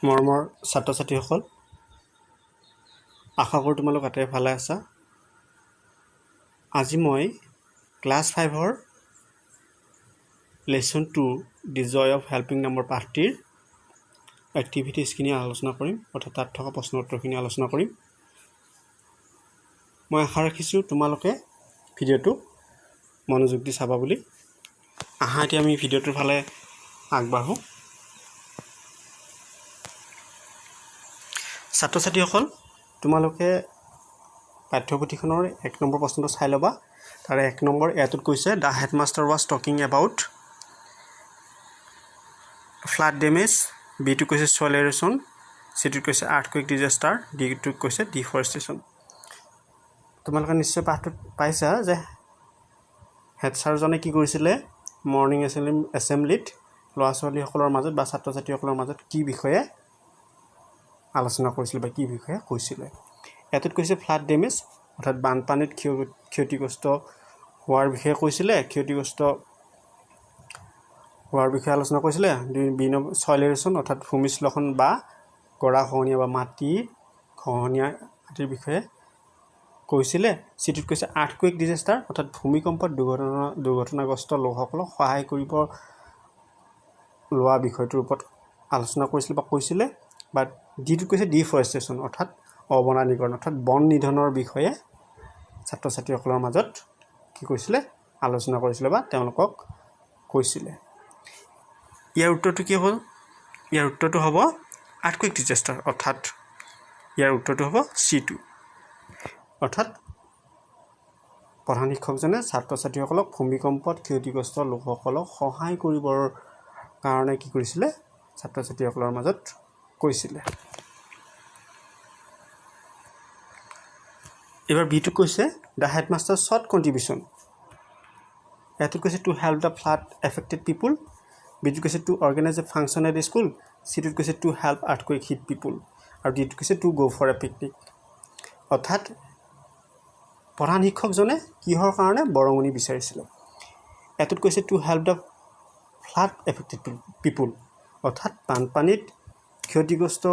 মৰমৰ ছাত্ৰ ছাত্ৰীসকল, আশা কৰোঁ তোমালোক আটাইয়ে ভালে আছা। আজি মই ক্লাছ 5ৰ lesson 2 the joy of helping নামৰ পাঠটিৰ এক্টিভিটিজখিনি আলোচনা কৰিম, অৰ্থাৎ তাত থকা প্ৰশ্ন উত্তৰখিনি আলোচনা কৰিম। মই আশা ৰাখিছোঁ তোমালোকে ভিডিঅ'টো মনোযোগ দি চাবা বুলি। আহা এতিয়া আমি ভিডিঅ'টোৰ ফালে আগবাঢ়োঁ। ছাত্ৰ ছাত্ৰীসকল, তোমালোকে পাঠ্যপুথিখনৰ 1 নম্বৰ প্ৰশ্নটো চাই ল'বা। তাৰে 1 নম্বৰ এটোত কৈছে the headmaster was talking about flood damage, বিটোত কৈছে ছইল এৰ'শ্যন, চিটোত কৈছে আৰ্থকুৱেক ডিজাষ্টাৰ, ডিটোত কৈছে ডিফৰেষ্টেশ্যন। তোমালোকে নিশ্চয় পাঠটোত পাইছা যে হেড ছাৰজনে কি কৰিছিলে, মৰ্ণিং এছেম্বলিত ল'ৰা ছোৱালীসকলৰ মাজত বা ছাত্ৰ ছাত্ৰীসকলৰ মাজত কি বিষয়ে আলোচনা কৰিছিলে বা কি বিষয়ে কৈছিলে। এটোত কৈছে ফ্লাড ডেমেজ, অৰ্থাৎ বানপানীত ক্ষতিগ্ৰস্ত হোৱাৰ বিষয়ে কৈছিলে, ক্ষতিগ্ৰস্ত হোৱাৰ বিষয়ে আলোচনা কৰিছিলে। ছইল এৰ'শ্যন, অৰ্থাৎ ভূমিশ্লেষণ বা গৰাখহনীয়া বা মাটিৰ খহনীয়া আদিৰ বিষয়ে কৈছিলে। চিটোত কৈছে আৰ্থকুৱেক ডিজাষ্টাৰ, অৰ্থাৎ ভূমিকম্পত দুৰ্ঘটনাগ্ৰস্ত লোকসকলক সহায় কৰিব লোৱা বিষয়টোৰ ওপৰত আলোচনা কৰিছিলে বা কৈছিলে। বা ডিটোত কৈছে ডিফৰেষ্টেশ্যন, অৰ্থাৎ অবনানীকৰণ, অৰ্থাৎ বন নিধনৰ বিষয়ে ছাত্ৰ ছাত্ৰীসকলৰ মাজত কি কৰিছিলে, আলোচনা কৰিছিলে বা তেওঁলোকক কৈছিলে। ইয়াৰ উত্তৰটো কি হ'ব? ইয়াৰ উত্তৰটো হ'ব আৰ্থকুৱেক ডিজাষ্টাৰ, অৰ্থাৎ ইয়াৰ উত্তৰটো হ'ব C2, অৰ্থাৎ প্ৰধান শিক্ষকজনে ছাত্ৰ ছাত্ৰীসকলক ভূমিকম্পত ক্ষতিগ্ৰস্ত লোকসকলক সহায় কৰিবৰ কাৰণে কি কৰিছিলে, ছাত্ৰ ছাত্ৰীসকলৰ মাজত কৈছিলে। এবাৰ বিটো কৈছে দ্য হেডমাষ্টাৰ শ্বৰ্ট কণ্ট্ৰিবিউশ্যন। এটোত কৈছে to help the flood affected people, বিটোত কৈছে to organize a function at school, চিটোত কৈছে to help earthquake hit people, আৰু ডিটোত কৈছে টু গ' ফৰ এ পিকনিক। অৰ্থাৎ প্ৰধান শিক্ষকজনে কিহৰ কাৰণে বৰঙণি বিচাৰিছিলে। এটোত কৈছে to help the flood affected people, অৰ্থাৎ বানপানীত ক্ষতিগ্ৰস্ত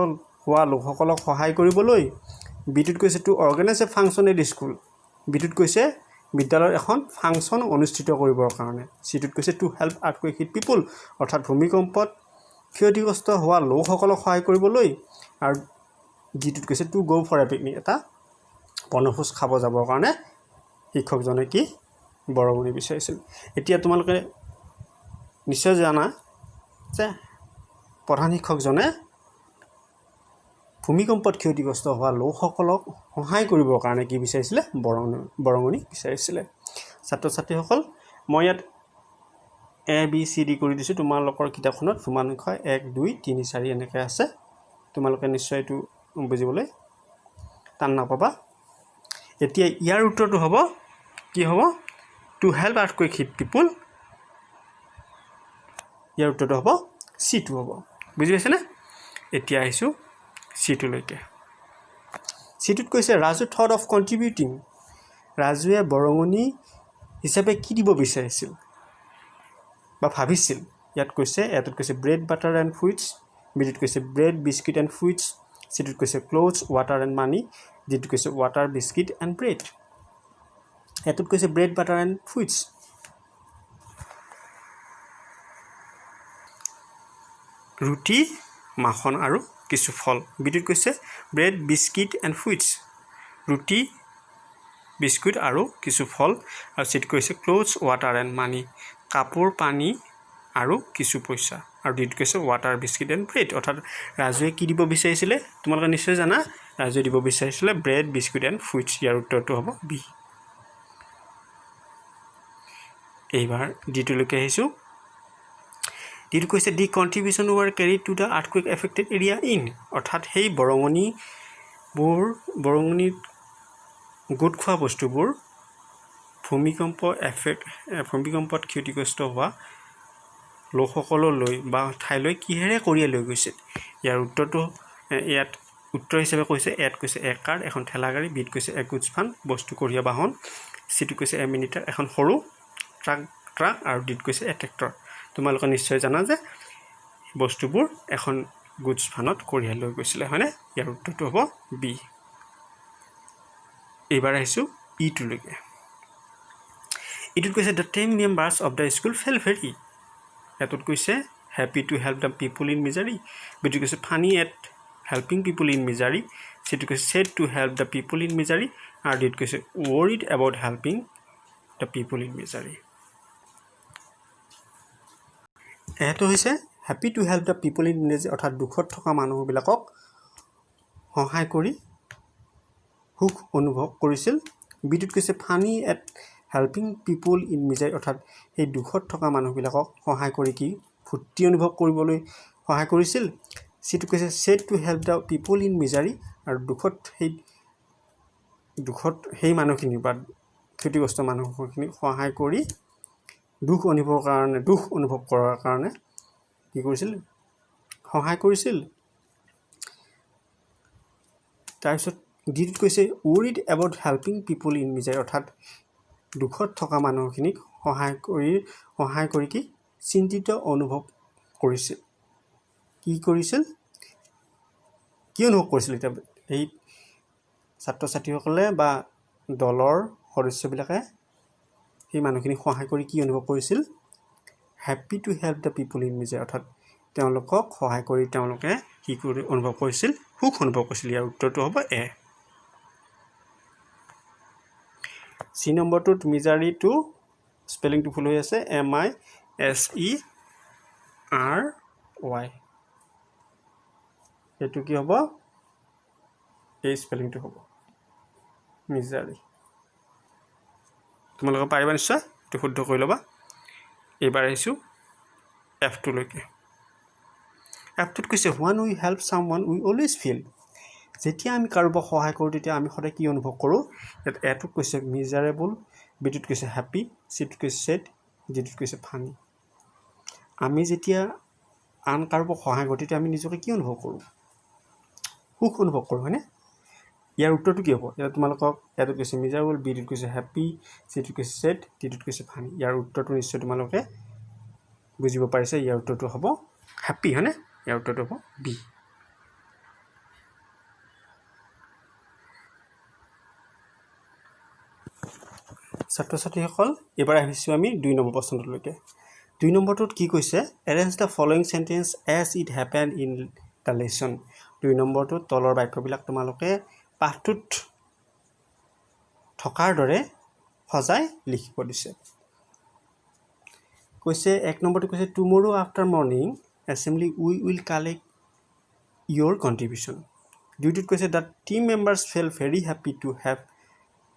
হোৱা লোকসকলক সহায় কৰিবলৈ। বিটোত কৈছে to organize a function at school, বিটোত কৈছে বিদ্যালয়ত এখন ফাংচন অনুষ্ঠিত কৰিবৰ কাৰণে। চিটোত কৈছে to help earthquake hit people, অৰ্থাৎ ভূমিকম্পত ক্ষতিগ্ৰস্ত হোৱা লোকসকলক সহায় কৰিবলৈ। আৰু ডিটোত কৈছে টু গ' ফৰ এ পিকনিক, এটা বনভোজ খাব যাবৰ কাৰণে শিক্ষকজনে কি বৰঙণি বিচাৰিছিল। এতিয়া তোমালোকে নিশ্চয় জানা যে প্ৰধান শিক্ষকজনে ভূমিকম্পত ক্ষতিগ্ৰস্ত হোৱা লোকসকলক সহায় কৰিবৰ কাৰণে কি বিচাৰিছিলে, বৰঙণি বিচাৰিছিলে। ছাত্ৰ ছাত্ৰীসকল, মই ইয়াত ABCD কৰি দিছোঁ। তোমালোকৰ কিতাপখনত ৰোমান সংখ্যা 1, 2, 3, 4 এনেকৈ আছে। তোমালোকে নিশ্চয় এইটো বুজিবলৈ টান নাপাবা। এতিয়া ইয়াৰ উত্তৰটো হ'ব কি হ'ব, টু হেল্প আৰ্থকুৱেক হিট পিপুল। ইয়াৰ উত্তৰটো হ'ব C2 হ'ব। বুজি পাইছেনে? এতিয়া আহিছোঁ C2লৈকে। চিটোত কৈছে ৰাজু থট অফ কণ্ট্ৰিবিউটিং, ৰাজুৱে বৰঙণি হিচাপে কি দিব বিচাৰিছিল বা ভাবিছিল। ইয়াত কৈছে, এটোত কৈছে ব্ৰেড বাটাৰ এণ্ড ফুইটছ, বিটোত কৈছে ব্ৰেড বিস্কিট এণ্ড ফুইটছ, চিটোত কৈছে ক্লথছ ৱাটাৰ এণ্ড মানি, ডিটোত কৈছে ৱাটাৰ বিস্কিট এণ্ড ব্ৰেড। এটোত কৈছে ব্ৰেড বাটাৰ এণ্ড ফুইটছ, ৰুটি মাখন আৰু কিছু ফল। বিটোত কৈছে ব্ৰেড বিস্কিট এণ্ড ফুইটছ, ৰুটি বিস্কুট আৰু কিছু ফল। আৰু চিট কৈছে ক্লথছ ৱাটাৰ এণ্ড মানি, কাপোৰ পানী আৰু কিছু পইচা। আৰু ডিটোত কৈছে ৱাটাৰ বিস্কিট এণ্ড ব্ৰেড, অৰ্থাৎ ৰাজুৱে কি দিব বিচাৰিছিলে, তোমালোকে নিশ্চয় জানা। ৰাজুৱে দিব বিচাৰিছিলে ব্ৰেড বিস্কুট এণ্ড ফুইটছ। ইয়াৰ উত্তৰটো হ'ব B। এইবাৰ ডিটোলৈকে আহিছোঁ। ডিটো কৈছে the contribution was carried to the earthquake affected area in, অৰ্থাৎ সেই বৰঙণিত গোট খোৱা বস্তুবোৰ ভূমিকম্পত ক্ষতিগ্ৰস্ত হোৱা লোকসকললৈ বা ঠাইলৈ কিহেৰে কঢ়িয়াই লৈ গৈছিল। ইয়াৰ উত্তৰটো ইয়াত উত্তৰ হিচাপে কৈছে, এত কৈছে এক কাৰ, এখন ঠেলা গাড়ী, বিত কৈছে এক গুডছ ভান, বস্তু কঢ়িয়া বাহন, চিটোত কৈছে এ মিনিটাৰ, এখন সৰু ট্ৰাক, আৰু ডিত কৈছে এ ট্ৰেক্টৰ। তোমালোকে নিশ্চয় জানা যে বস্তুবোৰ এখন গুডছ ভানত কঢ়িয়াই লৈ গৈছিলে হয়নে ইয়াৰ উত্তৰটো হ'ব বি এইবাৰ আহিছোঁ ইটোলৈকে ইটোত কৈছে the 10 members of the school felt very এটোত কৈছে happy to help the people in misery বিটো কৈছে funny at helping people in misery সিটো কৈছে sad to help the people in misery আৰু ডিট কৈছে worried about helping the people in misery এটো হৈছে happy to help the people in misery অৰ্থাৎ দুখত থকা মানুহবিলাকক সহায় কৰি সুখ অনুভৱ কৰিছিল বিটোত কৈছে funny at helping people in misery অৰ্থাৎ সেই দুখত থকা মানুহবিলাকক সহায় কৰি কি ফুৰ্তি অনুভৱ কৰিবলৈ সহায় কৰিছিল সিটো কৈছে sad to help the people in misery আৰু দুখত সেই মানুহখিনি বা ক্ষতিগ্ৰস্ত মানুহখিনি সহায় কৰি দুখ অনুভৱ কৰাৰ কাৰণে কি কৰিছিল সহায় কৰিছিল তাৰপিছত ডিট কৈছে worried about helping people in misery অৰ্থাৎ দুখত থকা মানুহখিনিক সহায় কৰি কি চিন্তিত অনুভৱ কৰিছিল কি অনুভৱ কৰিছিল এতিয়া এই ছাত্ৰ ছাত্ৰীসকলে বা দলৰ সদস্যবিলাকে সেই মানুহখিনিক সহায় কৰি কি অনুভৱ কৰিছিল happy to help the people in misery অৰ্থাৎ তেওঁলোকক সহায় কৰি তেওঁলোকে কি কৰি অনুভৱ কৰিছিল সুখ অনুভৱ কৰিছিল ইয়াৰ উত্তৰটো হ'ব এ সি নম্বৰটোত মিজাৰিটো স্পেলিংটো ভুল হৈ আছে MISERY এইটো কি হ'ব এই স্পেলিংটো হ'ব মিজাৰি তোমালোকে পাৰিবা নিশ্চয় এইটো শুদ্ধ কৰি ল'বা এইবাৰ আহিছোঁ F2লৈকে F2ত কৈছে when we help someone we always feel যেতিয়া আমি কাৰোবাক সহায় কৰোঁ তেতিয়া আমি সদায় কি অনুভৱ কৰোঁ ইয়াত এটোত কৈছে মিজাৰেবল বিটোত কৈছে হ্যাপি সিটোত কৈছে সেড ডিটোত কৈছে ফানি আমি যেতিয়া আন কাৰোবাক সহায় কৰোঁ তেতিয়া আমি নিজকে কি অনুভৱ কৰোঁ সুখ অনুভৱ কৰোঁ হয়নে ইয়াৰ উত্তৰটো কি হ'ব ইয়াত তোমালোকক এটোত কৈছে মিজাৰেবল বিটোত কৈছে হ্যাপি সিটোত কৈছে সেড ডিটোত কৈছে ফানি ইয়াৰ উত্তৰটো নিশ্চয় তোমালোকে বুজিব পাৰিছে ইয়াৰ উত্তৰটো হ'ব হ্যাপি হয়নে ইয়াৰ উত্তৰটো হ'ব বি ছাত্ৰ ছাত্ৰীসকল এবাৰ আহিছোঁ আমি 2 নম্বৰ প্ৰশ্নটোলৈকে 2 নম্বৰটোত কি কৈছে arrange the following sentence as it happen in the lesson 2 নম্বৰটোত তলৰ বাক্যবিলাক তোমালোকে পাঠটোত থকাৰ দৰে সজাই লিখিব দিছে কৈছে 1 নম্বৰটো কৈছে টুমৰো after morning assembly we will collect your contribution 2টোত কৈছে the team members fail very happy to have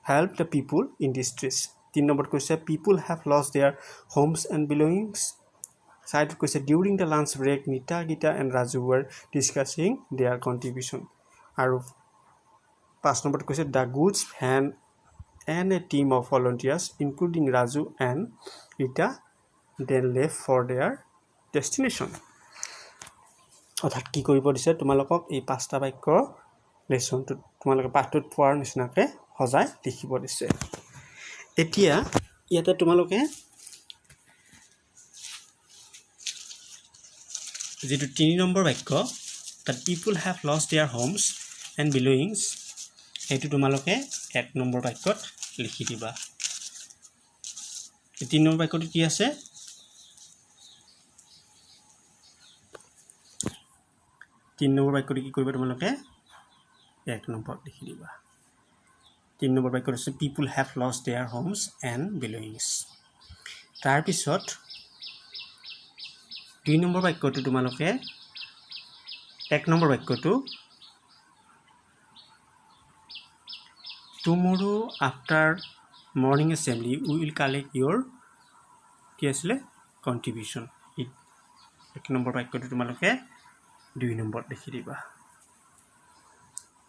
help the people in distress 3 number question people have lost their homes and belongings side question during the lunch break Nita Gita and Raju were discussing their contribution aru 5 number question the goods van and a team of volunteers including Raju and Rita then left for their destination অর্থাৎ কি কৰিব দিছে তোমালোকক এই পাঁচটা বাক্য লেসনটো তোমালোকে পাঠটোত পঢ়াৰ নিচিনাকৈ সজাই লিখিব দিছে এতিয়া ইয়াতে তোমালোকে যেটো 3 নম্বৰ বাক্য that people have lost their homes and belongings এইটো তোমালোকে 1 নম্বৰ বাক্যত লিখি দিবা 3 নম্বৰ বাক্যটো কি আছে 3 নম্বৰ বাক্যটো কি কৰিবা তোমালোকে 1 নম্বৰ লিখি দিবা 3 নম্বৰ বাক্যটো আছে people have lost their homes and belongings তাৰ পিছত 2 নম্বৰ বাক্যটো তোমালোকে 1 নম্বৰ বাক্যটো tomorrow after morning assembly we will collect your কি আসলে contribution 1 নম্বৰ বাক্যটো তোমালোকে 2 নম্বৰ লিখি দিবা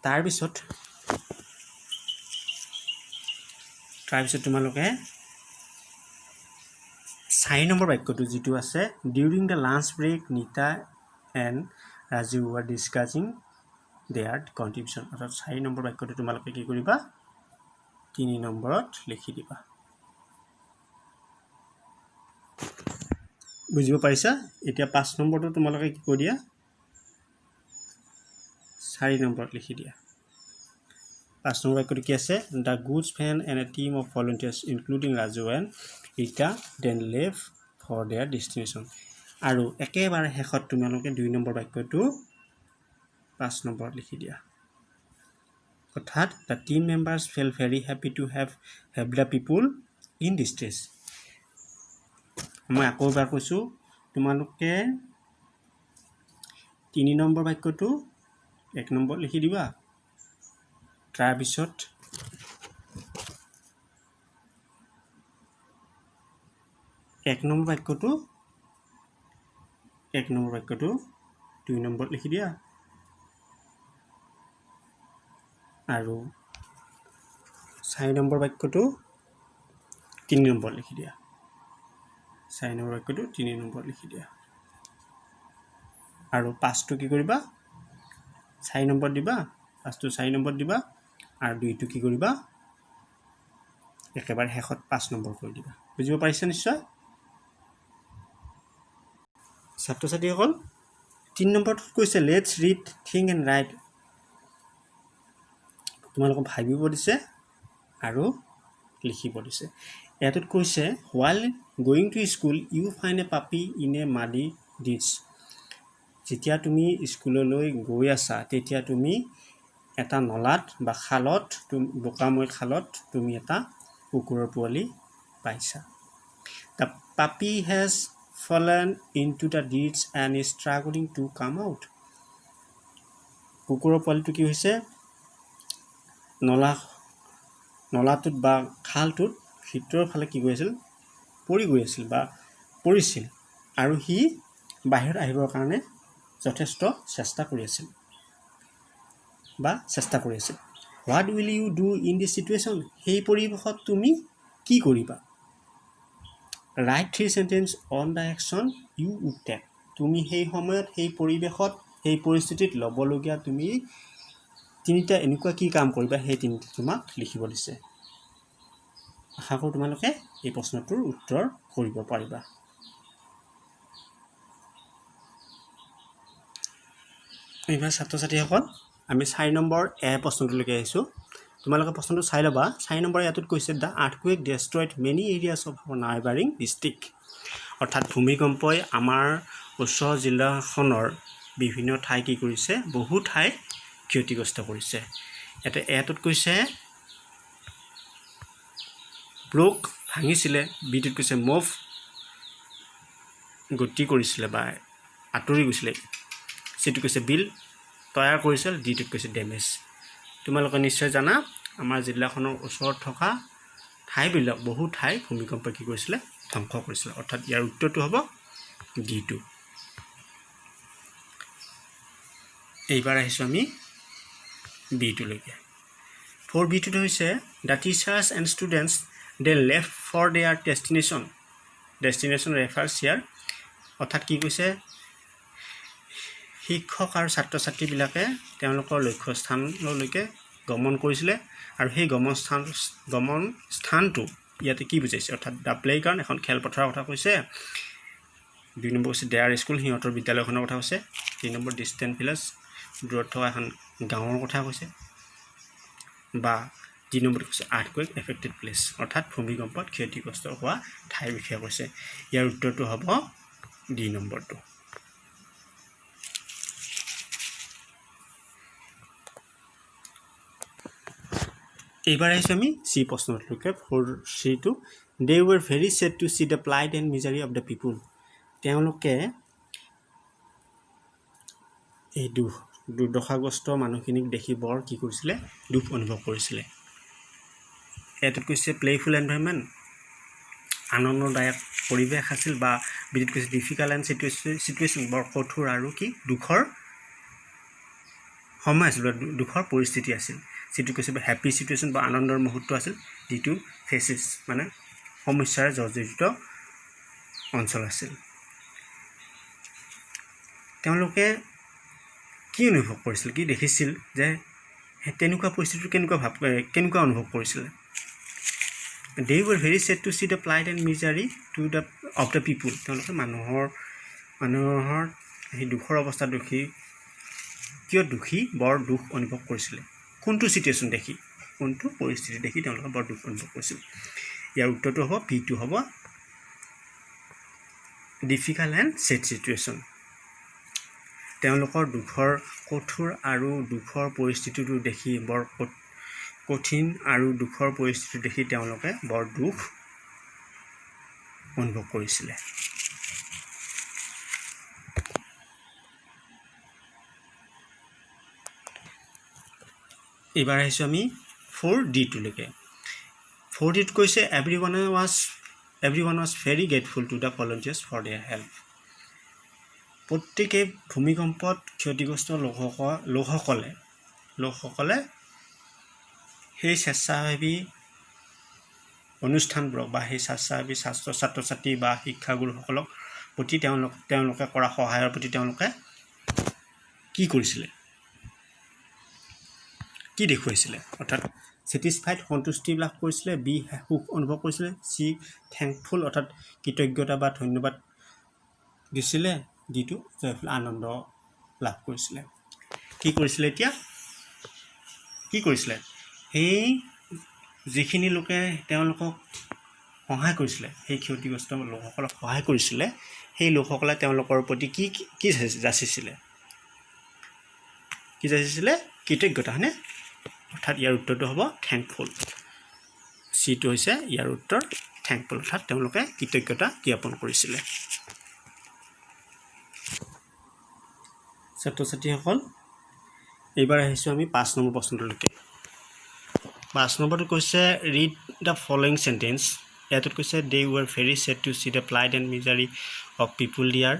তাৰ পিছত তোমালোকে 4 নম্বৰ বাক্যটো যেটো আছে during the lunch break Nita and Raju were discussing their contribution অর্থাৎ 4 নম্বৰ বাক্যটো তোমালোকে কি কৰিবা 3 নম্বৰত লিখি দিবা বুজিব পাৰিছা এতিয়া 5 নম্বৰটো তোমালোকে কি কৰি দিয়া 4 নম্বৰত লিখি দিয়া 5 নম্বৰ বাক্যটো কি আছে the goods van and a team of volunteers including Raju and Rita then left for their destination আৰু একেবাৰে শেষত তোমালোকে 2 নম্বৰ বাক্যটো 5 নম্বৰত লিখি দিয়া অৰ্থাৎ the team members felt very happy to have helped the people in distress মই আকৌ এবাৰ কৈছো তোমালোকে 3 নম্বৰ বাক্যটো 1 নম্বৰ লিখি দিবা তাৰ পিছত 1 নম্বৰ বাক্যটো 2 নম্বৰ লিখি দিয়া আৰু 4 নম্বৰ বাক্যটো 3 নম্বৰ লিখি দিয়া 4 নম্বৰ বাক্যটো 3 নম্বৰ লিখি দিয়া আৰু 5টো কি কৰিবা 4 নম্বৰ দিবা 5টো 4 নম্বৰ দিবা আৰু 2টো কি কৰিবা একেবাৰে শেষত 5 নম্বৰ কৰি দিবা বুজিব পাৰিছা নিশ্চয় ছাত্ৰ-ছাত্ৰীসকল 3 নম্বৰটোত কৈছে let's read think and write তোমালোকক ভাবিব দিছে আৰু লিখিব দিছে এটাত কৈছে while going to school you find a puppy in a muddy ditch যেতিয়া তুমি স্কুললৈ গৈ আছা তেতিয়া তুমি এটা নলাত বা খালত বোকাময় খালত তুমি এটা কুকুৰৰ পোৱালি পাইছা the puppy has fallen into the ditch and is struggling to come out কুকুৰৰ পোৱালিটো কি হৈছে নলাটোত বা খালটোত ভিতৰৰ ফালে কি গৈ আছিল পৰি গৈ আছিল বা পৰিছিল আৰু হি বাহিৰত আহিবৰ কাৰণে যথেষ্ট চেষ্টা কৰি আছিল what will you do in this situation সেই পৰিৱেশত তুমি কি কৰিবা write 3 sentences on the action you would take তুমি সেই সময়ত সেই পৰিৱেশত সেই পৰিস্থিতিত লবলগীয়া তুমি তিনিটা এনেকুৱা কি কাম কৰিবা সেই তিনিটা তোমাক লিখিব দিছে আশা কৰোঁ তোমালোকে এই প্ৰশ্নটোৰ উত্তৰ কৰিব পাৰিবা এইবাৰ ছাত্ৰ-ছাত্ৰীসকল আমি 4 নম্বৰ এ প্ৰশ্নটোলৈকে আহিছোঁ তোমালোকে প্ৰশ্নটো চাই ল'বা 4 নম্বৰ ইয়াত কৈছে the earthquake destroyed many areas of our neighboring district অৰ্থাৎ ভূমিকম্পই আমাৰ ওচৰৰ জিলাখনৰ বিভিন্ন ঠাই কি কৰিছে বহু ঠাই ক্ষতিগ্ৰস্ত কৰিছে এটাত কৈছে ব্লক ভাঙিছিলে বিটোত কৈছে মুভ গতি কৰিছিলে বা আঁতৰি গৈছিলে সিটো কৈছে বিল তৈয়াৰ কৰিছিল ডিটোত কৈছে ডেমেজ তোমালোকে নিশ্চয় জানা আমাৰ জিলাখনৰ ওচৰত থকা ঠাইবিলাক বহু ঠাই ভূমিকম্পই কি কৰিছিলে ধ্বংস কৰিছিল অৰ্থাৎ ইয়াৰ উত্তৰটো হ'ব ডি2 এইবাৰ আহিছোঁ আমি B2 লৈকে 4B2 হৈছে the teachers and students they left for their destination refers here অৰ্থাৎ কি কৈছে শিক্ষক আৰু ছাত্ৰ-ছাত্ৰীবিলাকে তেওঁলোকৰ লক্ষ্য স্থানলৈকে গমন কৰিছিলে আৰু সেই গমন স্থানটো ইয়াতে কি বুজাইছে অৰ্থাৎ দ্য প্লেগ্ৰাউণ্ড এখন খেলপথাৰৰ কথা কৈছে 2 নম্বৰ হৈছে দেয়াৰ স্কুল সিহঁতৰ বিদ্যালয়খনৰ কথা কৈছে 3 নম্বৰ ডিষ্টেন্ট ভিলেজ দূৰত থকা এখন গাঁৱৰ কথা কৈছে বা 3 নম্বৰ কৈছে আৰ্থকুৱেক এফেক্টেড প্লেচ অৰ্থাৎ ভূমিকম্পত ক্ষতিগ্ৰস্ত হোৱা ঠাইৰ বিষয়ে কৈছে ইয়াৰ উত্তৰটো হ'ব ডি নম্বৰটো এইবাৰ আহিছোঁ আমি C প্ৰশ্নটোলৈকে 4C2 they were very sad to see the plight and misery of the people তেওঁলোকে এই দুৰ্দশাগ্ৰস্ত মানুহখিনিক দেখি বৰ কি কৰিছিলে দুখ অনুভৱ কৰিছিলে এটাত কৈছে প্লেফুল এনভাইৰনমেণ্ট আনন্দদায়ক পৰিৱেশ আছিল বা বিদ্যুৎ কৈছে ডিফিকাল্ট এণ্ড চিটুৱেশ্যন বৰ কঠোৰ আৰু কি দুখৰ সময় আছিল দুখৰ পৰিস্থিতি আছিল সিটো কৈছে হ্যাপি সিচুৱেশ্যন বা আনন্দৰ মুহূৰ্ত আছিল যিটো ফেসেস মানে সমস্যাৰ জৰ্জৰিত অঞ্চল আছিল তেওঁলোকে কি অনুভৱ কৰিছিল কি দেখিছিল যে তেনেকুৱা পৰিস্থিতি কেনেকুৱা অনুভৱ কৰিছিল they were very sad to see the plight and misery of the people তেওঁলোকে মানুহৰ এই দুখৰ অৱস্থা দেখি কিয় দুখী বৰ দুখ অনুভৱ কৰিছিলে কোনটো সিচুৱেশ্যন দেখি কোনটো পৰিস্থিতি দেখি তেওঁলোকে বৰ দুখ অনুভৱ কৰিছিল ইয়াৰ উত্তৰটো হ'ব বিটো হ'ব ডিফিকাল্ট এণ্ড ছেড সিচুৱেশ্যন তেওঁলোকৰ দুখৰ কঠোৰ আৰু দুখৰ পৰিস্থিতিটো দেখি বৰ কঠিন আৰু দুখৰ পৰিস্থিতি দেখি তেওঁলোকে বৰ দুখ অনুভৱ কৰিছিলে এবাৰ আহিছোঁ আমি 4D লৈকে 4D কৈছে everyone was very grateful to the volunteers for their help প্ৰত্যেকে ভূমিকম্পত ক্ষতিগ্ৰস্ত লোকসকলে সেই স্বেচ্ছাসেৱী অনুষ্ঠানবোৰক বা সেই স্বেচ্ছাসেৱী ছাত্ৰ ছাত্ৰী বা শিক্ষাগুৰুসকলক প্ৰতি তেওঁলোকে কৰা সহায়ৰ প্ৰতি তেওঁলোকে কি কৰিছিলে কি দেখুৱাইছিলে অৰ্থাৎ ছেটিছফাইড সন্তুষ্টি লাভ কৰিছিলে বি সুখ অনুভৱ কৰিছিলে চি থেংকফুল অৰ্থাৎ কৃতজ্ঞতা বা ধন্যবাদ দিছিলে ডিটো জয়ফুল আনন্দ লাভ কৰিছিলে কি কৰিছিলে এতিয়া কি কৰিছিলে সেই যিখিনি লোকে তেওঁলোকক সহায় কৰিছিলে সেই ক্ষতিগ্ৰস্ত লোকসকলক সহায় কৰিছিলে সেই লোকসকলে তেওঁলোকৰ প্ৰতি কি যাচিছিলে কৃতজ্ঞতা হয়নে অৰ্থাৎ ইয়াৰ উত্তৰটো হ'ব থেংকফুল চিটো হৈছে ইয়াৰ উত্তৰ থেংকফুল অৰ্থাৎ তেওঁলোকে কৃতজ্ঞতা জ্ঞাপন কৰিছিলে ছাত্ৰ ছাত্ৰীসকল এইবাৰ আহিছোঁ আমি 5 নম্বৰ প্ৰশ্নটোলৈকে 5 নম্বৰটো কৈছে ৰিড দ্য ফলোইং চেণ্টেন্স ইয়াত কৈছে they were very sad to see the plight and misery of people there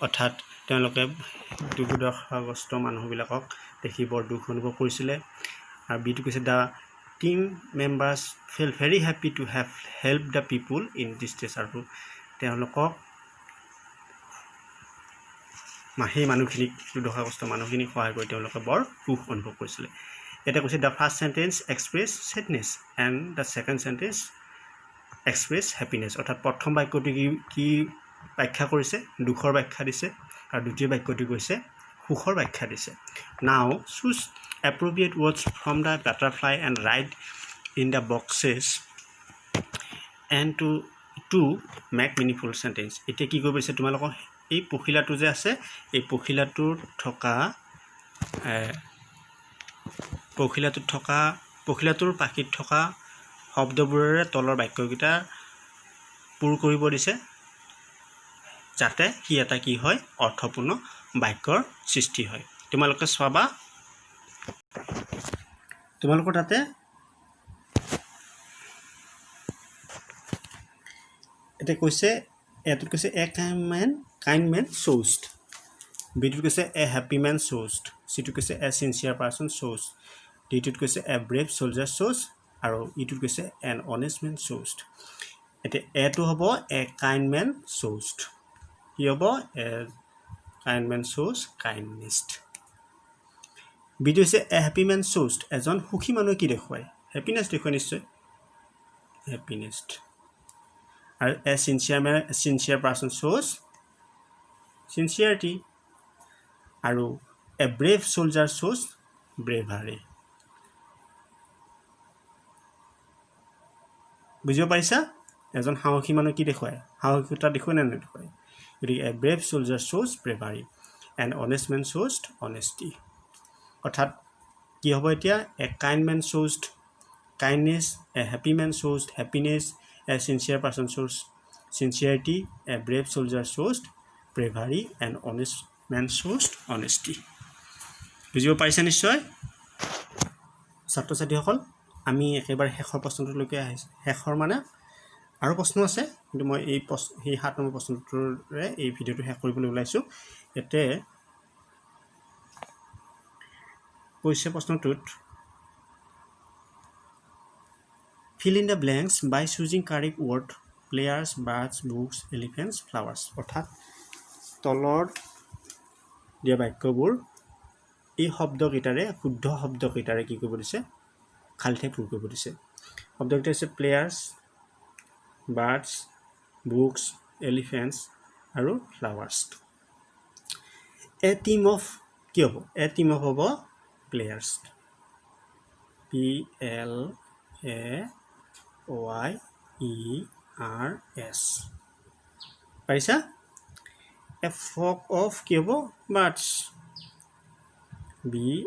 অৰ্থাৎ তেওঁলোকে দুৰ্দশাগ্ৰস্ত মানুহবিলাকক দেখি বৰ দুখ অনুভৱ কৰিছিলে আৰু বিটো কৈছে the team members feel very happy to have help the people in distress আৰু তেওঁলোকক সেই মানুহখিনিক দুৰ্দশাগ্ৰস্ত মানুহখিনিক সহায় কৰি তেওঁলোকে বৰ সুখ অনুভৱ কৰিছিলে এটা কৈছে the first sentence express sadness and the second sentence express happiness অৰ্থাৎ প্ৰথম বাক্যটো কি ব্যাখ্যা কৰিছে দুখৰ ব্যাখ্যা দিছে আৰু দ্বিতীয় বাক্যটো কৈছে সুখৰ ব্যাখ্যা দিছে নাও choose appropriate words from the butterfly and write in the boxes and to make meaningful sentence এতিয়া কি কৰিব বিচাৰিছে তোমালোকৰ এই পখিলাটো যে আছে এই পখিলাটোৰ পাখিত থকা শব্দবোৰেৰে তলৰ বাক্যকেইটা পূৰ কৰিব দিছে যাতে কি এটা কি হয় অৰ্থপূৰ্ণ বাক্যৰ সৃষ্টি হয় তোমালোকে চাবা তোমালোকৰ তাতে এটা কৈছে এটো কৈছে এ কাইণ্ড ম্যান চ'জড বিটো কৈছে এ হ্যাপি ম্যান চ'জড সিটো কৈছে এ সিনসিয়াৰ পাৰসন চ'জড ডিটোত কৈছে এ ব্ৰেভ সোলজাৰ চ'জ আৰু ইটোত কৈছে এন অনেষ্ট ম্যান চ'জড এটা এটো হ'ব এ কাইণ্ড ম্যান চ'জড কি হ'ব এ কাইণ্ড ম্যান চ'জ কাইণ্ডনেছ বিটো হৈছে এ হ্যাপি ম্যান চ'জড এজন সুখী মানুহ কি দেখুৱায় হ্যাপিনেছ দেখুৱায় নিশ্চয় হ্যাপিনেছ আৰু এ সিনসিয়াৰ পাৰসন চ'জ সিনসিয়াৰিটি আৰু এ ব্ৰেভ সোলজাৰ চ'জ ব্ৰেভাৰী বুজিব পাৰিছা এজন সাহসী মানুহ কি দেখুৱায় সাহসিকতা দেখুৱায় নে নেদেখুৱায় গতিকে a brave soldier shows bravery and honest man showed honesty অৰ্থাৎ কি হ'ব এতিয়া a kind man showed kindness a happy man showed happiness a sincere person shows sincerity a brave soldier showed bravery and honest man showed honesty বুজিব পাৰিছা নিশ্চয় ছাত্ৰ ছাত্ৰীসকল আমি একেবাৰে শেষৰ প্ৰশ্নটোলৈকে আহিছোঁ শেষৰ মানে আৰু প্ৰশ্ন আছে কিন্তু মই এই 7 নম্বৰ প্ৰশ্নটোৰে এই ভিডিঅ'টো শেষ কৰিবলৈ ওলাইছোঁ ইয়াতে কৈছে প্ৰশ্নটোত fill in the blanks by choosing correct word players birds books elephants flowers অৰ্থাৎ তলৰ দিয়া বাক্যবোৰ এই শব্দকেইটাৰে শুদ্ধ শব্দকেইটাৰে কি কৰিব দিছে খালি ঠাই পূৰ কৰিব দিছে শব্দকেইটা হৈছে প্লেয়াৰ্ছ বাৰ্ডছ বুকছ এলিফেণ্টছ আৰু ফ্লাৱাৰ্ছ এ টিম অফ কি হ'ব এ টিম অফ হ'ব প্লেয়াৰ্ছ PLAYERS পাইছা এ ফ্লক অফ কি হ'ব বাৰ্ডছ BIRDS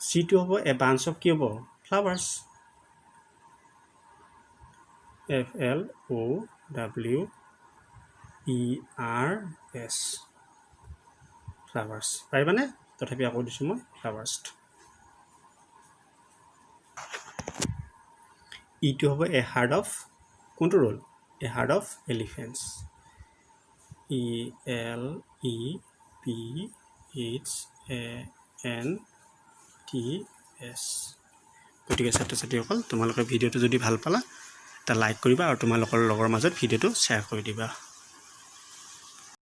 C2 হ'ব এ বাঞ্চ অফ কি হ'ব ফ্লাৱাৰ্ছ FLOWERS ফ্লাৱাৰ্ছ পাৰিবানে তথাপি আকৌ দিছোঁ মই ফ্লাৱাৰ্ছ ইটো হ'ব এ হাৰ্ড অফ কোনটো ৰোল a herd of elephants ELEPHANTS গতিকে ছাত্ৰ ছাত্ৰীসকল তোমালোকে ভিডিঅ'টো যদি ভাল পালা এটা লাইক কৰিবা আৰু তোমালোকৰ লগৰ মাজত ভিডিঅ'টো শ্বেয়াৰ কৰি দিবা